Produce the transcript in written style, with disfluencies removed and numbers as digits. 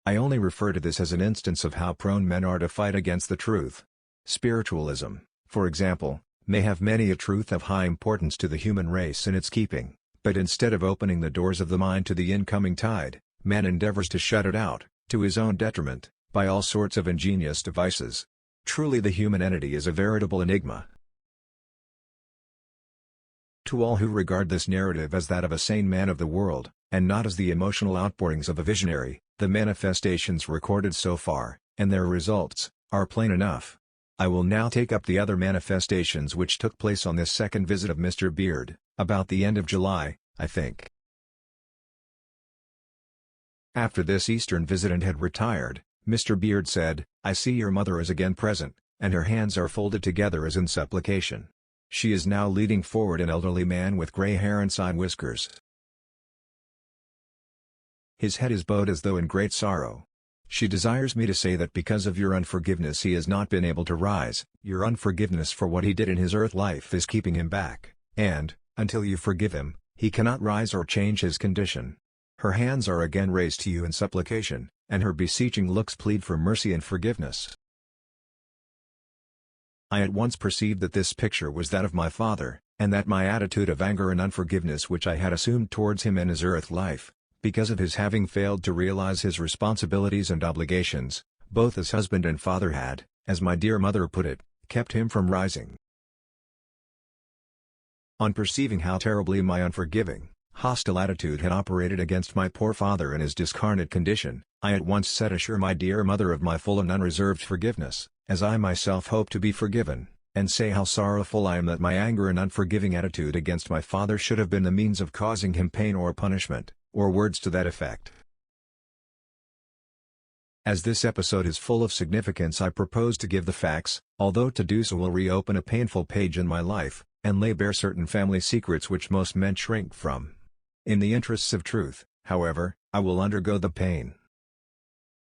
I only refer to this as an instance of how prone men are to fight against the truth. Spiritualism, for example, may have many a truth of high importance to the human race in its keeping, but instead of opening the doors of the mind to the incoming tide, man endeavours to shut it out, to his own detriment, by all sorts of ingenious devices. Truly the human entity is a veritable enigma. To all who regard this narrative as that of a sane man of the world, and not as the emotional outpourings of a visionary, the manifestations recorded so far, and their results, are plain enough. I will now take up the other manifestations which took place on this second visit of Mr. Beard, about the end of July, I think. After this Eastern visitant had retired, Mr. Beard said, "I see your mother is again present, and her hands are folded together as in supplication. She is now leading forward an elderly man with grey hair and side whiskers. His head is bowed as though in great sorrow. She desires me to say that because of your unforgiveness he has not been able to rise, your unforgiveness for what he did in his earth life is keeping him back, and, until you forgive him, he cannot rise or change his condition. Her hands are again raised to you in supplication, and her beseeching looks plead for mercy and forgiveness." I at once perceived that this picture was that of my father, and that my attitude of anger and unforgiveness which I had assumed towards him in his earth life, because of his having failed to realize his responsibilities and obligations, both as husband and father had, as my dear mother put it, kept him from rising. On perceiving how terribly my unforgiving, hostile attitude had operated against my poor father in his discarnate condition, I at once set assure my dear mother of my full and unreserved forgiveness, as I myself hope to be forgiven, and say how sorrowful I am that my anger and unforgiving attitude against my father should have been the means of causing him pain or punishment, or words to that effect. As this episode is full of significance, I propose to give the facts, although to do so will reopen a painful page in my life, and lay bare certain family secrets which most men shrink from. In the interests of truth, however, I will undergo the pain.